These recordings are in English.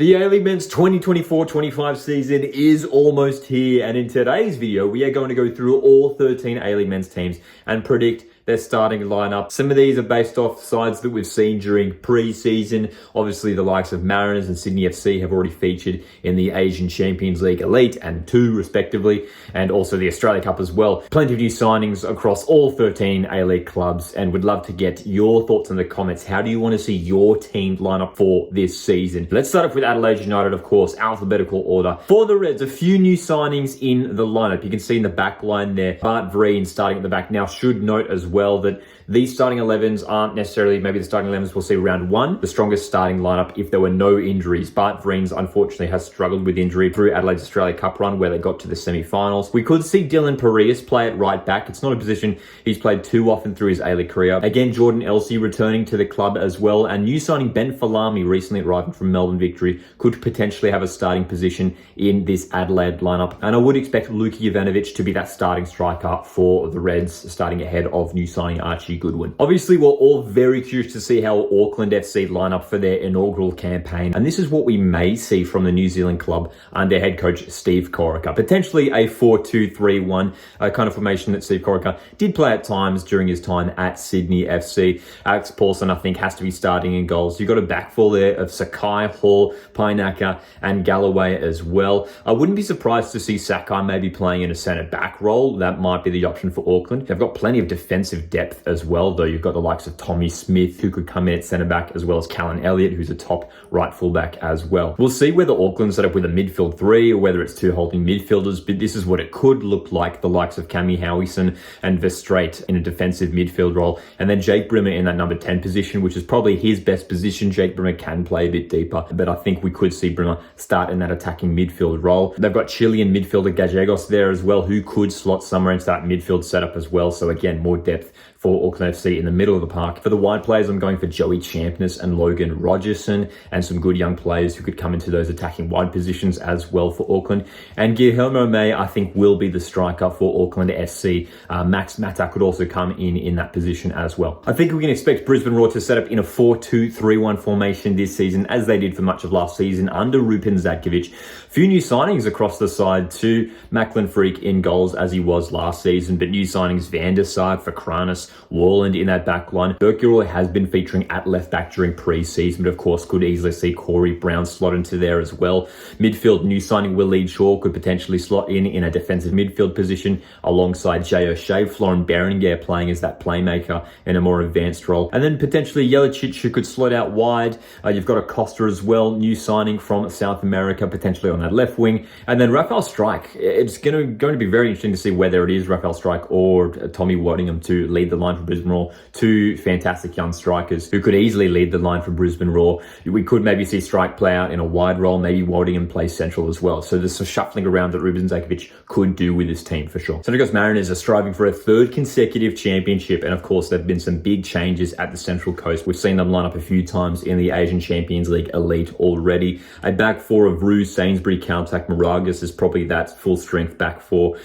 The A-League Men's 2024-25 season is almost here, and in today's video, we are going to go through all 13 A-League Men's teams and predict their starting lineup. Some of these are based off sides that we've seen during pre-season. Obviously, the likes of Mariners and Sydney FC have already featured in the Asian Champions League Elite and 2 respectively, and also the Australia Cup as well. Plenty of new signings across all 13 A-League clubs, and would love to get your thoughts in the comments. How do you want to see your team line up for this season? Let's start off with Adelaide United, of course, alphabetical order. For the Reds, a few new signings in the lineup. You can see in the back line there, Bart Vreen starting at the back. Now, should note as well that these starting 11s aren't necessarily maybe the starting 11s we'll see round one, the strongest starting lineup if there were no injuries. Bart Vreen's unfortunately has struggled with injury through Adelaide's Australia Cup run where they got to the semi-finals. We could see Dylan Parias play at right back. It's not a position he's played too often through his A-League career. Again, Jordan Elsey returning to the club as well, and new signing Ben Falami, recently arriving from Melbourne Victory, could potentially have a starting position in this Adelaide lineup. And I would expect Luka Jovanovic to be that starting striker for the Reds, starting ahead of new signing Archie Goodwin. Obviously, we're all very curious to see how Auckland FC line up for their inaugural campaign, and this is what we may see from the New Zealand club under head coach Steve Corica. Potentially a 4-2-3-1 kind of formation that Steve Corica did play at times during his time at Sydney FC. Alex Paulson, I think, has to be starting in goals. You've got a backfour there of Sakai, Hall, Painaka, and Galloway as well. I wouldn't be surprised to see Sakai maybe playing in a centre-back role. That might be the option for Auckland. They've got plenty of defensive depth as well, though. You've got the likes of Tommy Smith, who could come in at centre-back, as well as Callan Elliott, who's a top right fullback as well. We'll see whether Auckland set up with a midfield 3 or whether it's 2 holding midfielders, but this is what it could look like. The likes of Cammy Howison and Verstraete in a defensive midfield role, and then Jake Brimmer in that number 10 position, which is probably his best position. Jake Brimmer can play a bit deeper, but I think we could see Brimmer start in that attacking midfield role. They've got Chilean midfielder Gallegos there as well, who could slot somewhere into that midfield setup as well. So again, more depth for Auckland FC in the middle of the park. For the wide players, I'm going for Joey Champness and Logan Rogerson, and some good young players who could come into those attacking wide positions as well for Auckland. And Guillermo May, I think, will be the striker for Auckland FC. Max Mata could also come in that position as well. I think we can expect Brisbane Roar to set up in a 4-2-3-1 formation this season, as they did for much of last season under Rupen Zadkovic. Few new signings across the side too. Macklin Freak in goals as he was last season, but new signings Van der Sar for Kranis, Warland in that back line. Burkirall has been featuring at left back during pre-season, but of course could easily see Corey Brown slot into there as well. Midfield, new signing Waleed Shaw could potentially slot in a defensive midfield position alongside Jay O'Shea. Florin Berenguer playing as that playmaker in a more advanced role. And then potentially Jelicic, who could slot out wide. You've got Acosta as well, new signing from South America, potentially on that left wing. And then Raphael Strike. It's going to be very interesting to see whether it is Raphael Strike or Tommy Waddingham to lead the line for Brisbane Roar. 2 fantastic young strikers who could easily lead the line for Brisbane Roar. We could maybe see Strike play out in a wide role, maybe Waddingham play central as well. So there's some shuffling around that Ruben Zadkovic could do with his team for sure. Central Coast Mariners are striving for a 3rd consecutive championship, and of course there have been some big changes at the Central Coast. We've seen them line up a few times in the Asian Champions League Elite already. A back 4 of Rue, Sainsbury, Kaltak, Moragas is probably that full strength back 4.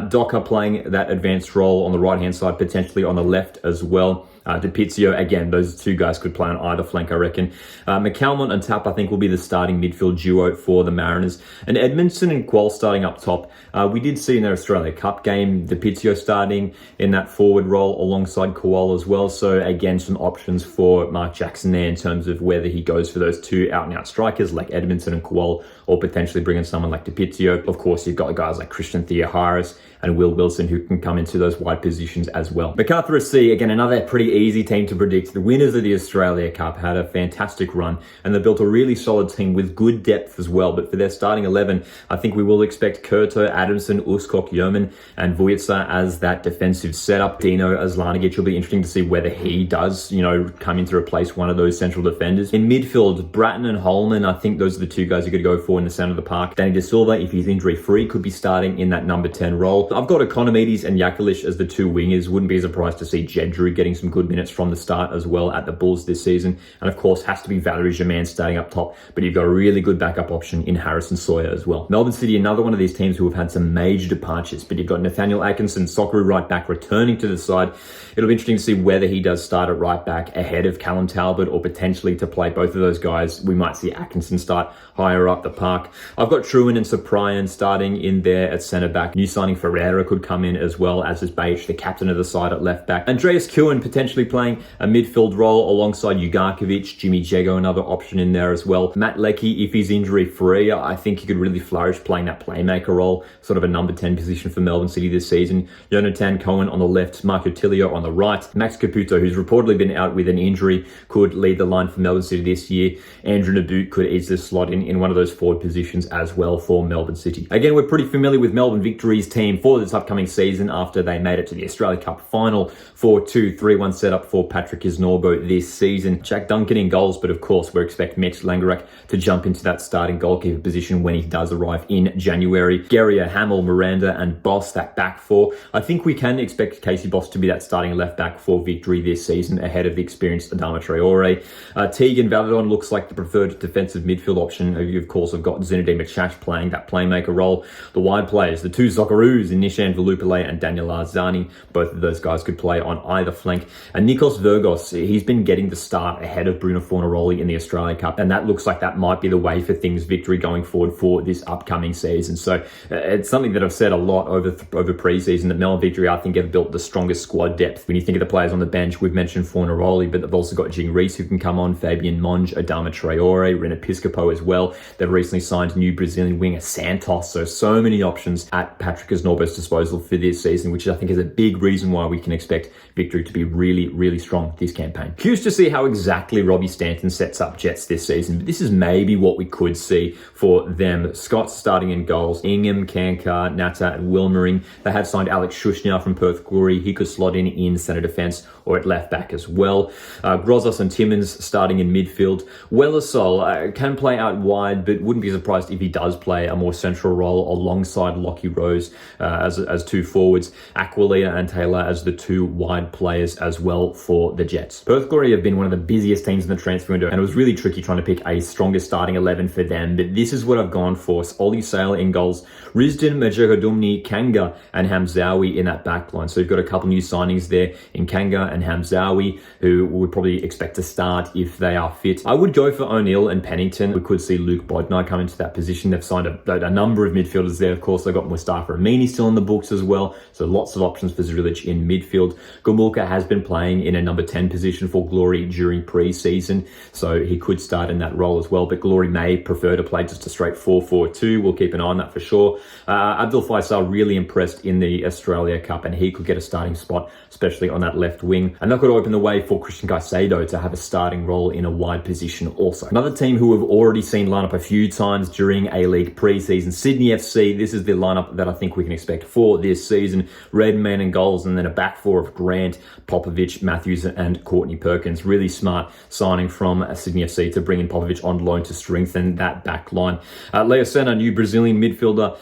Docker playing that advanced role on the right hand side, potentially on the left as well. DePizio, again, those 2 guys could play on either flank, I reckon. McCalmont and Tapp, I think, will be the starting midfield duo for the Mariners. And Edmondson and Qual starting up top. We did see in their Australia Cup game, DePizio starting in that forward role alongside Qual as well. So, again, some options for Mark Jackson there in terms of whether he goes for those 2 out-and-out strikers like Edmondson and Qual, or potentially bringing someone like DePizio. Of course, you've got guys like Christian Theoharis and Will Wilson who can come into those wide positions as well. Macarthur FC, again, another pretty easy team to predict. The winners of the Australia Cup had a fantastic run, and they built a really solid team with good depth as well. But for their starting 11, I think we will expect Kurto, Adamson, Uskok, Yeoman, and Vujica as that defensive setup. Dino Aslanigic will be interesting to see whether he does, come in to replace one of those central defenders. In midfield, Bratton and Holman, I think those are the 2 guys you could go for in the centre of the park. Danny De Silva, if he's injury-free, could be starting in that number 10 role. I've got Economides and Yakalish as the 2 wingers. Wouldn't be surprised to see Jedru getting some good good minutes from the start as well at the Bulls this season. And of course, has to be Valerie Germain starting up top, but you've got a really good backup option in Harrison Sawyer as well. Melbourne City, another one of these teams who have had some major departures, but you've got Nathaniel Atkinson, Socceroo right back, returning to the side. It'll be interesting to see whether he does start at right back ahead of Callum Talbot, or potentially to play both of those guys. We might see Atkinson start higher up the park. I've got Trewin and Cyprian starting in there at centre back. New signing Ferreira could come in as well, as is Baich, the captain of the side, at left back. Andreas Kuhn potentially playing a midfield role alongside Ugarkovic, Jimmy Jego, another option in there as well. Matt Leckie, if he's injury free, I think he could really flourish playing that playmaker role, sort of a number 10 position for Melbourne City this season. Jonathan Cohen on the left, Marco Tilio on the right. Max Caputo, who's reportedly been out with an injury, could lead the line for Melbourne City this year. Andrew Naboot could easily slot in one of those forward positions as well for Melbourne City. Again, we're pretty familiar with Melbourne Victory's team for this upcoming season after they made it to the Australia Cup final. 4-2-3-1 setup for Patrick Isnorbo this season. Jack Duncan in goals, but of course we're expecting Mitch Langerak to jump into that starting goalkeeper position when he does arrive in January. Guerrier, Hamill, Miranda and Boss, that back four. I think we can expect Casey Boss to be that starting left back for Victory this season ahead of the experienced Adama Traore. Teague and Valadon looks like the preferred defensive midfield option. You, of course, have got Zinedine Machash playing that playmaker role. The wide players, the two Socceroos in Nishan Velupile and Daniel Arzani, both of those guys could play on either flank. And Nikos Virgos, he's been getting the start ahead of Bruno Fornaroli in the Australia Cup, and that looks like that might be the way for things Victory going forward for this upcoming season. So it's something that I've said a lot over pre-season, that Melbourne Victory, I think, have built the strongest squad depth. When you think of the players on the bench, we've mentioned Fornaroli, but they've also got Jing Reese who can come on, Fabian Monge, Adama Traore, Rena Piscopo as well. They've recently signed new Brazilian winger Santos. So many options at Patrick Isnorbo's disposal for this season, which I think is a big reason why we can expect Victory to be really, really strong this campaign. Curious to see how exactly Robbie Stanton sets up Jets this season, but this is maybe what we could see for them. Scott's starting in goals. Ingham, Kankar, Nata and Wilmering. They have signed Alex Shushnia from Perth Glory. He could slot in centre defence or at left back as well. Grozos and Timmins starting in midfield. Wellersol can play out wide, but wouldn't be surprised if he does play a more central role alongside Lockie Rose as two forwards. Aquilia and Taylor as the two wide players as well for the Jets. Perth Glory have been one of the busiest teams in the transfer window, and it was really tricky trying to pick a stronger starting 11 for them, but this is what I've gone for. Oli Sale in goals, Risdon, Majegadumni, Kanga and Hamzawi in that back line. So you've got a couple new signings there in Kanga and Hamzawi, who would probably expect to start if they are fit. I would go for O'Neill and Pennington. We could see Luke Bodnar come into that position. They've signed a number of midfielders there. Of course, they've got Mustafa Amini still in the books as well. So lots of options for Zrilic in midfield. Gomulka has been playing in a number 10 position for Glory during pre-season, so he could start in that role as well, but Glory may prefer to play just a straight 4-4-2. We'll keep an eye on that for sure. Abdul Faisal really impressed in the Australia Cup, and he could get a starting spot, especially on that left wing. And that could open the way for Christian Caicedo to have a starting role in a wide position also. Another team who have already seen line up a few times during A-League pre-season, Sydney FC. This is the lineup that I think we can expect for this season. Redmayne and goals, and then a back four of Grant, Popovic, Matthews and Courtney Perkins. Really smart signing from Sydney FC to bring in Popovic on loan to strengthen that back line. Leo Senna, new Brazilian midfielder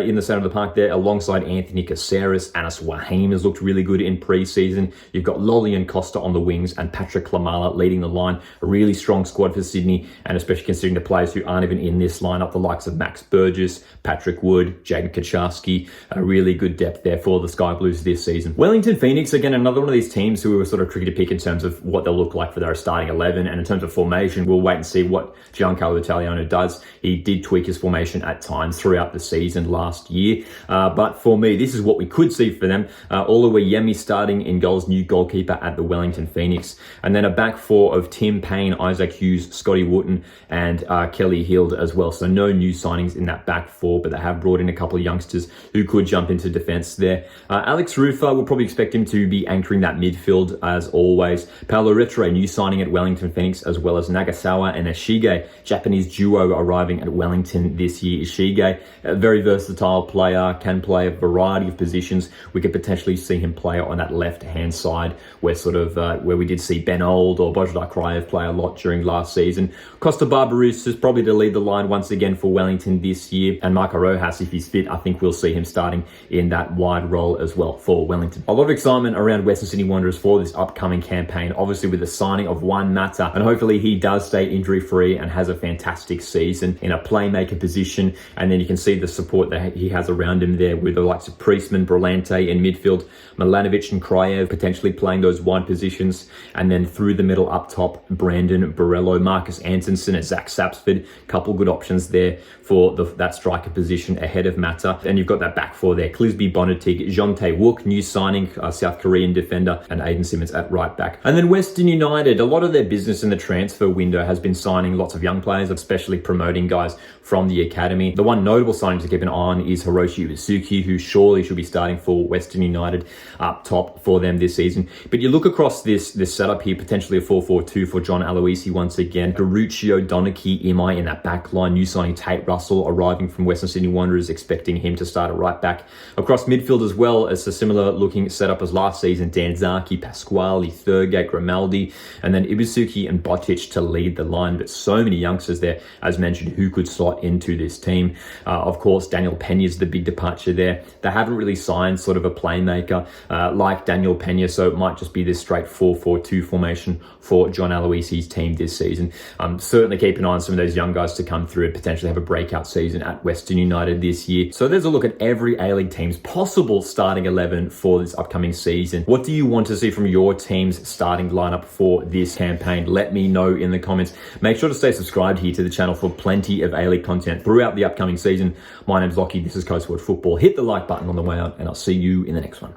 in the centre of the park there, alongside Anthony Caceres. Anas Wahim has looked really good in pre-season. You've got Lolly and Costa on the wings and Patrick Klamala leading the line. A really strong squad for Sydney, and especially considering the players who aren't even in this lineup, the likes of Max Burgess, Patrick Wood, Jaden Kaczarski. A really good depth there for the Sky Blues this season. Wellington Phoenix, again, another one of these teams who were sort of tricky to pick in terms of what they'll look like for their starting 11, and in terms of formation, we'll wait and see what Giancarlo Italiano does. He did tweak his formation at times throughout the season last year, but for me, this is what we could see for them. Oluwayemi starting in goals, new goalkeeper at the Wellington Phoenix, and then a back four of Tim Payne, Isaac Hughes, Scotty Wooten and Kelly Hild as well. So no new signings in that back four, but they have brought in a couple of youngsters who could jump into defence there. Alex Rufa, we'll probably expect him to be anchoring that midfield as always. Paolo Retre, new signing at Wellington Phoenix, as well as Nagasawa and Ishige, Japanese duo arriving at Wellington this year. Ishige, a very versatile player, can play a variety of positions. We could potentially see him play on that left-hand side, where where we did see Ben Old or Božidar Krajev play a lot during last season. Costa Barbarousse is probably to lead the line once again for Wellington this year, and Marco Rojas, if he's fit, I think we'll see him starting in that wide role as well for Wellington. A lot of excitement around Western Sydney Wanderers for this upcoming campaign, obviously with the signing of Juan Mata, and hopefully he does stay injury free and has a fantastic season in a playmaker position. And then you can see the support that he has around him there with the likes of Priestman, Brillante in midfield, Milanovic and Krajev potentially playing those wide positions, and then through the middle up top, Brandon Borello, Marcus Antonsen and Zach Sapsford. Couple good options there for that striker position ahead of Mata. And you've got that back four there, Clisby, Bonatig, Jeon Tae-wook, new signing, South Korean defender, and Aiden Simmons at right back. And then Western United, a lot of their business in the transfer window has been signing lots of young players, especially promoting guys from the academy. The one notable signing to keep an eye on is Hiroshi Uzuki, who surely should be starting for Western United up top for them this season. But you look across this setup here, potentially a 4-4-2 for John Aloisi once again. Garuccio, Donachie, Imai in that back line. New signing Tate Russell arriving from Western Sydney Wanderers, expecting him to start at right back. Across midfield as well, it's a similar looking setup as last season. Danzaki, Pasquale, Thurgate, Grimaldi, and then Ibusuki and Botic to lead the line. But so many youngsters there, as mentioned, who could slot into this team. Of course, Daniel Pena's the big departure there. They haven't really signed sort of a playmaker like Daniel Pena, so it might just be this straight 4-4-2 formation for John Aloisi's team this season. Certainly keep an eye on some of those young guys to come through and potentially have a breakout season at Western United this year. So there's a look at every A-League team's possible starting 11 for this upcoming season. What do you want to see from your team's starting lineup for this campaign? Let me know in the comments. Make sure to stay subscribed here to the channel for plenty of A-League content throughout the upcoming season. My name's Lockie. This is Coastward Football. Hit the like button on the way out, and I'll see you in the next one.